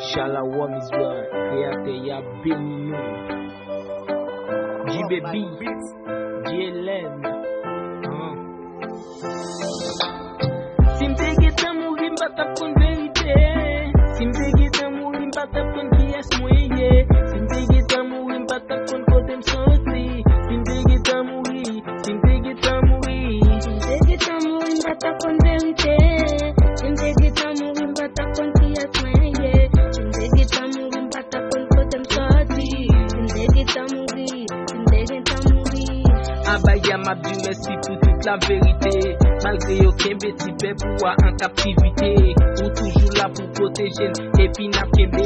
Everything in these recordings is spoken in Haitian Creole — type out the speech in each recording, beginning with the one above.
Shalom Israel, créateur y'a béni nous. J-Baby, J-Hélène. Si m'te getan mouri m'bata kon verite. Si m'te getan mouri m'bata kon qui est moyen. Si m'te getan mouri m'bata kon kote m'soti. Si m'te getan mouri, si m'te getan mouri. Si m'te getan mouri m'bata kon verite. Si m'te getan mouri m'bata kon qui est moyen. Si m'te getan mouri m'bata kon kote m'soti. Si m'te getan mouri, si m'te getan mouri. Abaya m'a dit merci pour toute la vérité. Malgré aucun petit peu pouvoir en captivité. Ou toujours là pour protéger et puis n'a kembe.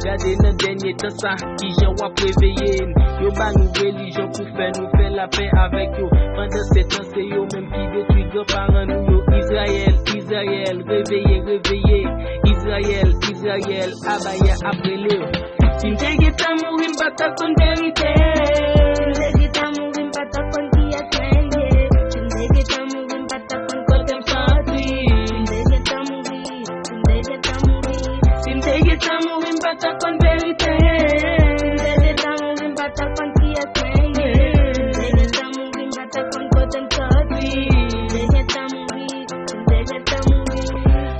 Gardez dans dernier temps ça qui j'en va préveiller. Yo ba nous religion pour faire la paix avec yo. Pendant ces temps c'est yo même qui détruit grands-parents nous yo. Israël, Israël, réveillez, réveillez. Israël, Israël, abaya après le. Si m'te getan mouri m'bata kon vérité. Si m'te getan mouri m'bata kon qui est moyen. Si m'te getan mouri m'bata kon kote m'soti. Si m'te getan mouri, si m'te getan mouri. Si m'te getan mouri m'bata kon vérité. Si m'te getan mouri m'bata kon qui est moyen. Si m'te getan mouri m'bata kon kote m'soti. Si m'te getan mouri, si m'te getan mouri.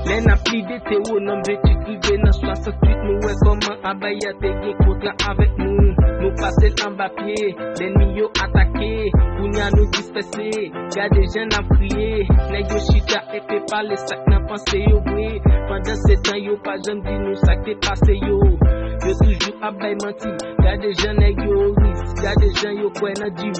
Les napli de Théronome 28 privé dans 68 nous ouais comment abaya te gen contre avec nous. Nous passer en bas pied, l'ennemi yo attaqué, kounya nous disperser. Gade gens n'a prié, nèg yo chita et fait pas les sacs n'a pensé yo bré. Pendant ce temps yo pas jamais dit nous ça t'est passé yo. Yo toujours abay menti, gade gens nèg yo risque, gade gens yo quoi na Dieu.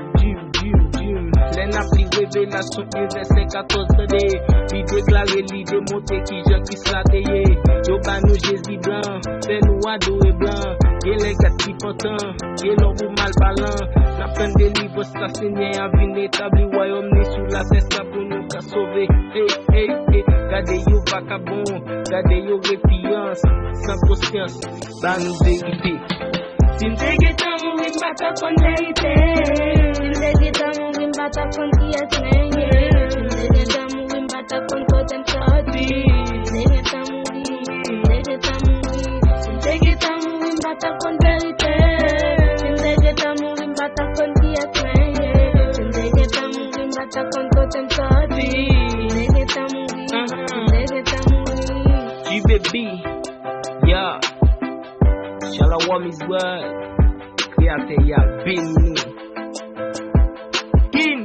Les napli révélation 1 verset 14 tendez. Li déclarer, li démontrer qui Jean-Christ l'a déyé. Yo ba nous Jésus blanc, fait nous adorer blanc. Yé les gars qui content, yé l'homme ou mal parlant. La peine de livre, ça Seigneur a venu établir royaume ni sous la cesse pour nous qu'a sauver. Gardez yo vagabond, gardez yo réfiance, sans conscience, bah nous vérité. Si m'te getan mouri m'bata kon vérité. Si m'te getan mouri m'bata kon qui est moyen. Si m'te getan mouri m'bata kon kote m'soti. Si m'te getan mouri, si m'te getan mouri. Si m'te getan mouri m'bata kon vérité. Si m'te getan mouri m'bata kon qui est moyen. Si m'te getan mouri m'bata kon kote m'soti. Si m'te getan mouri, si m'te getan mouri. J-Baby, yeah. Shalom Israel, créateur y'a béni nous. King,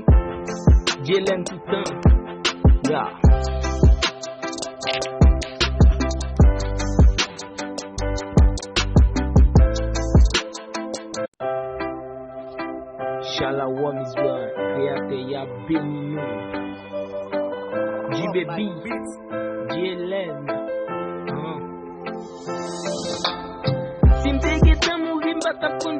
J-Hélène tout le temps, yeah. Shalom Israel, créateur y'a béni nous. J-Baby, J-Hélène. Si m'te getan mouri m'bata kon